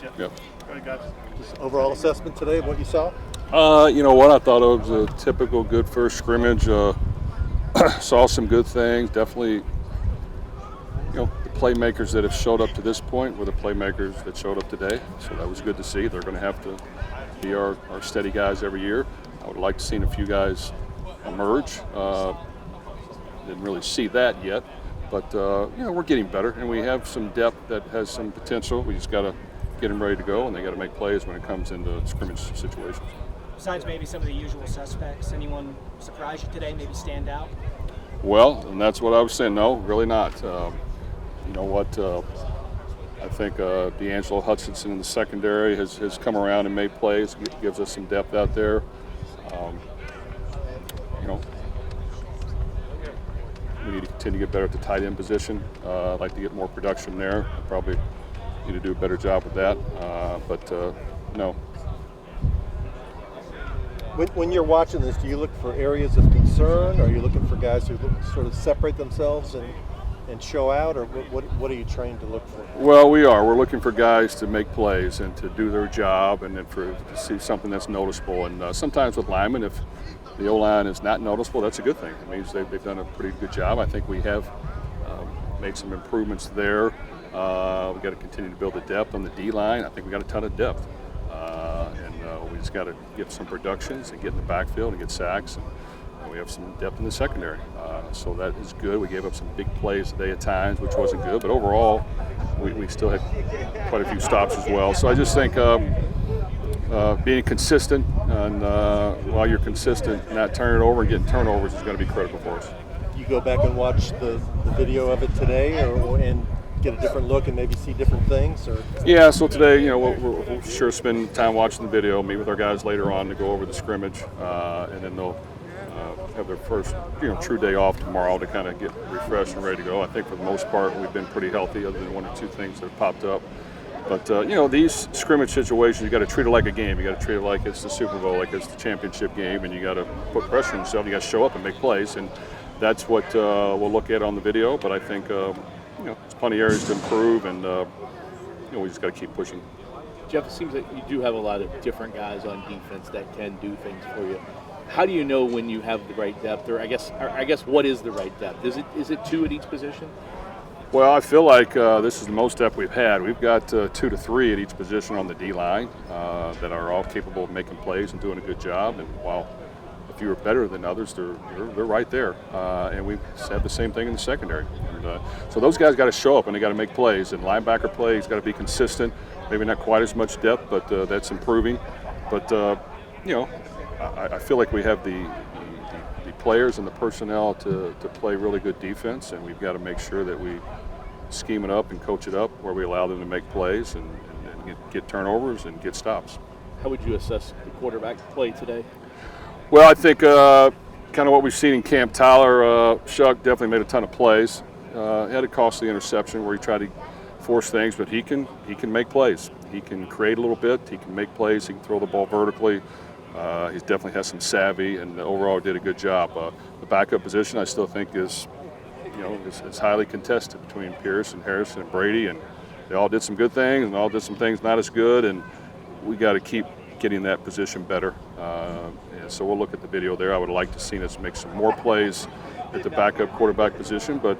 Yep. Yep. Go ahead, guys. Just overall assessment today of what you saw? You know what? I thought it was a typical good first scrimmage. Saw some good things. Definitely, the playmakers that have showed up to this point were the playmakers that showed up today. So that was good to see. They're going to have to be our steady guys every year. I would like to see a few guys emerge. Didn't really see that yet. But, we're getting better, and we have some depth that has some potential. We just got to get them ready to go, and they got to make plays when it comes into scrimmage situations. Besides maybe some of the usual suspects, anyone surprise you today, maybe stand out? Well, and that's what I was saying. No, really not. You know what? I think D'Angelo Hutchinson in the secondary has come around and made plays, gives us some depth out there. We need to continue to get better at the tight end position. I'd like to get more production there. Probably need to do a better job with that. No. When you're watching this, do you look for areas of concern? Or are you looking for guys who sort of separate themselves and show out? Or what are you trained to look for? Well, we are. We're looking for guys to make plays and to do their job, and then to see something that's noticeable. And sometimes with linemen, if the O-line is not noticeable, that's a good thing. It means they've done a pretty good job. I think we have made some improvements there. We've got to continue to build the depth on the D-line. I think we got a ton of depth. We just got to get some productions and get in the backfield and get sacks. And we have some depth in the secondary. So that is good. We gave up some big plays today at times, which wasn't good. But overall, we still had quite a few stops as well. So I just think being consistent, and while you're consistent, not turning it over and getting turnovers is going to be critical for us. You go back and watch the video of it today and get a different look and maybe see different things? Or? Yeah, so today, we'll sure spend time watching the video, meet with our guys later on to go over the scrimmage, and then they'll have their first, true day off tomorrow to kind of get refreshed and ready to go. I think for the most part, we've been pretty healthy other than one or two things that have popped up. But, these scrimmage situations, you got to treat it like a game. You got to treat it like it's the Super Bowl, like it's the championship game, and you got to put pressure on yourself. You got to show up and make plays, and that's what we'll look at on the video. But I think, there's plenty of areas to improve, and we just got to keep pushing. Jeff, it seems that you do have a lot of different guys on defense that can do things for you. How do you know when you have the right depth, or I guess what is the right depth? Is it two at each position? Well, I feel like this is the most depth we've had. We've got 2 to 3 at each position on the D-line that are all capable of making plays and doing a good job. And while a few are better than others, they're right there. And we have the same thing in the secondary. And, so those guys got to show up and they got to make plays. And linebacker plays got to be consistent. Maybe not quite as much depth, but that's improving. But I feel like we have the players and the personnel to play really good defense, and we've got to make sure that we scheme it up and coach it up where we allow them to make plays and get turnovers and get stops. How would you assess the quarterback play today? Well, I think kind of what we've seen in camp. Tyler Shuck definitely made a ton of plays. He had a costly interception where he tried to force things, but he can make plays. He can create a little bit. He can make plays. He can throw the ball vertically. He definitely has some savvy, and overall did a good job. The backup position I still think is highly contested between Pierce and Harrison and Brady, and they all did some good things and all did some things not as good, and we got to keep getting that position better. And so we'll look at the video there. I would like to see us make some more plays at the backup quarterback position, but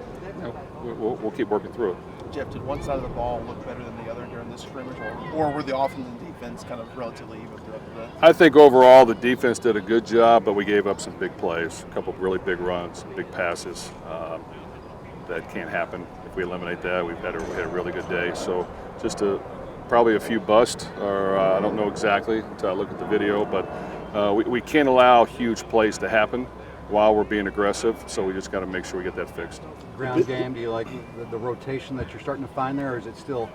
we'll keep working through it. Jeff, did one side of the ball look better than the other during this scrimmage, or were the offense and defense kind of relatively even throughout the day? I think overall the defense did a good job, but we gave up some big plays, a couple of really big runs, big passes. That can't happen. If we eliminate that, we had a really good day. So just probably a few busts, or I don't know exactly until I look at the video, but we can't allow huge plays to happen while we're being aggressive, so we just got to make sure we get that fixed. Ground game, do you like the rotation that you're starting to find there, or is it still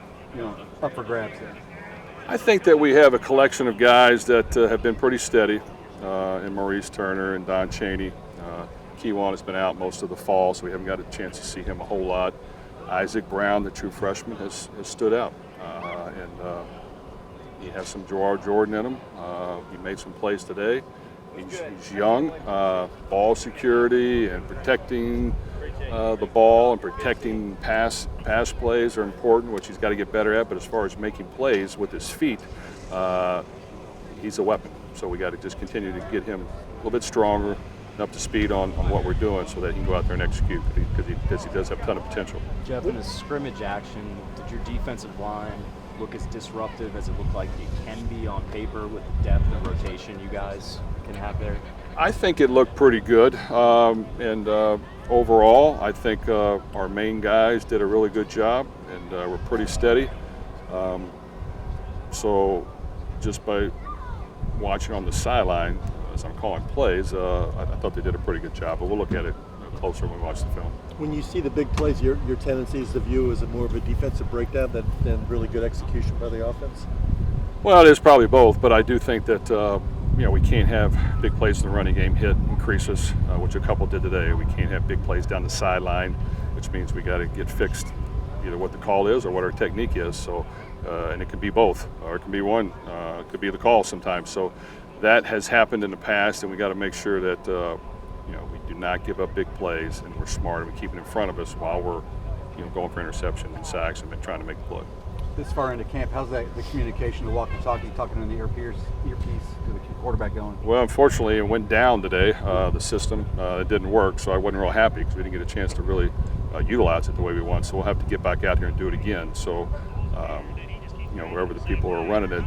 up for grabs there? I think that we have a collection of guys that have been pretty steady, in Maurice Turner and Don Chaney. Keywan has been out most of the fall, so we haven't got a chance to see him a whole lot. Isaac Brown, the true freshman, has stood out, and he has some Gerard Jordan in him. He made some plays today. He's young, ball security and protecting the ball and protecting pass plays are important, which he's got to get better at. But as far as making plays with his feet, he's a weapon. So we got to just continue to get him a little bit stronger and up to speed on what we're doing so that he can go out there and execute because he does have a ton of potential. Jeff, in the scrimmage action, did your defensive line look as disruptive as it looked like it can be on paper with the depth and rotation you guys can have there? I think it looked pretty good, and overall, I think our main guys did a really good job, and we're pretty steady. So just by watching on the sideline, as I'm calling plays, I thought they did a pretty good job, but we'll look at it closer when we watch the film. When you see the big plays, your tendency is to view as more of a defensive breakdown than really good execution by the offense? Well, it is probably both, but I do think that we can't have big plays in the running game hit and crease us, which a couple did today. We can't have big plays down the sideline, which means we got to get fixed either what the call is or what our technique is. So, and it can be both, or it can be one. It could be the call sometimes. So that has happened in the past, and we got to make sure that we do not give up big plays, and we're smart and we keep it in front of us while we're going for interception and sacks and trying to make the play. This far into camp, how's the communication, the walkie-talkie, talking in the earpiece to the quarterback going? Well, unfortunately, it went down today. The system it didn't work, so I wasn't real happy because we didn't get a chance to really utilize it the way we want. So we'll have to get back out here and do it again. So, wherever the people who are running it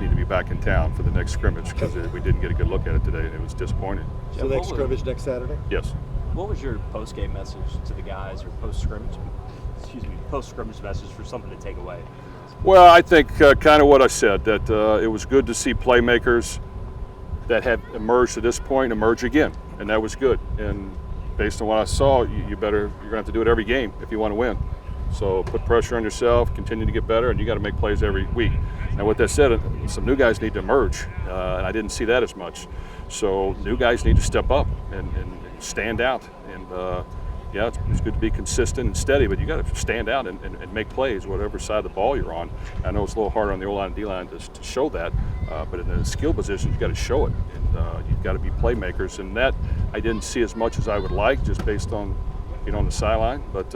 need to be back in town for the next scrimmage because we didn't get a good look at it today, and it was disappointing. So next scrimmage next Saturday? Yes. What was your post-game message to the guys, or post-scrimmage message for something to take away? Well, I think kind of what I said, that it was good to see playmakers that had emerged to this point emerge again, and that was good. And based on what I saw, you're going to have to do it every game if you want to win. So put pressure on yourself, continue to get better, and you got to make plays every week. Now, with that said, some new guys need to emerge, and I didn't see that as much. So new guys need to step up and stand out. And it's good to be consistent and steady, but you got to stand out and make plays, whatever side of the ball you're on. I know it's a little harder on the O-line and D-line to show that, but in the skill positions, you got to show it, and you've got to be playmakers. And that I didn't see as much as I would like, just based on on the sideline. But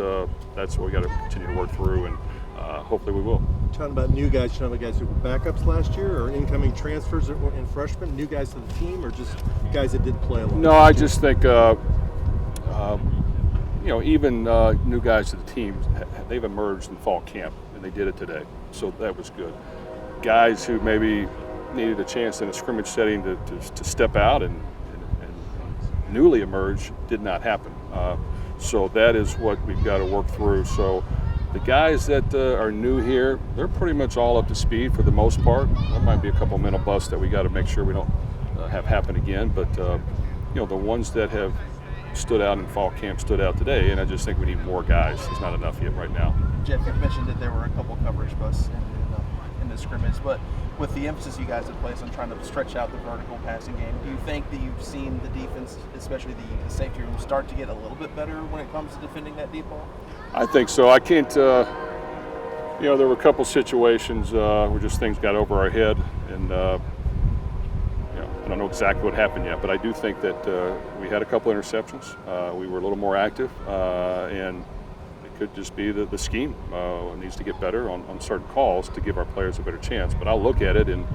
that's what we got to continue to work through, and hopefully we will. Talking about new guys, talking about guys who were backups last year, or incoming transfers and freshmen, new guys to the team, or just guys that did play a lot? No, I just think even new guys to the team, they've emerged in fall camp, and they did it today. So that was good. Guys who maybe needed a chance in a scrimmage setting to step out and newly emerge did not happen. So that is what we've got to work through. So the guys that are new here, they're pretty much all up to speed for the most part. There might be a couple mental busts that we got to make sure we don't have happen again. But the ones that have stood out in fall camp stood out today, and I just think we need more guys. There's not enough yet right now. Jeff, you mentioned that there were a couple coverage busts in the scrimmage, but with the emphasis you guys have placed on trying to stretch out the vertical passing game, do you think that you've seen the defense, especially the safety room, start to get a little bit better when it comes to defending that deep ball? I think so. I can't, there were a couple situations where just things got over our head, and I don't know exactly what happened yet, but I do think that we had a couple interceptions. We were a little more active, and it could just be the scheme needs to get better on certain calls to give our players a better chance. But I'll look at it, and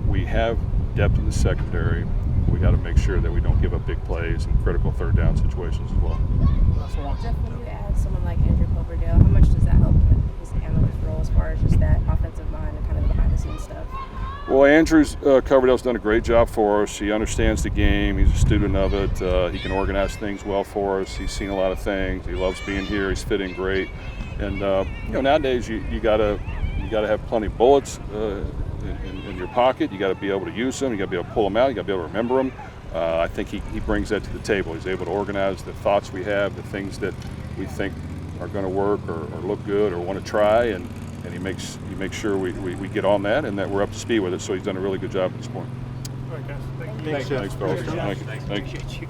we have depth in the secondary. We got to make sure that we don't give up big plays and critical third down situations as well. Jeff, when you add someone like Andrew Coverdale, how much does that help with his analyst role as far as just that offensive mind and kind of the behind-the-scenes stuff? Well, Andrew's Coverdale's done a great job for us. He understands the game. He's a student of it. He can organize things well for us. He's seen a lot of things. He loves being here. He's fitting great. And nowadays you gotta have plenty of bullets in your pocket. You got to be able to use them. You got to be able to pull them out. You got to be able to remember them. I think he brings that to the table. He's able to organize the thoughts we have, the things that we think are going to work or look good or want to try, and he makes sure we get on that and that we're up to speed with it. So he's done a really good job at this point. All right, guys. Thanks, fellas. Thank you.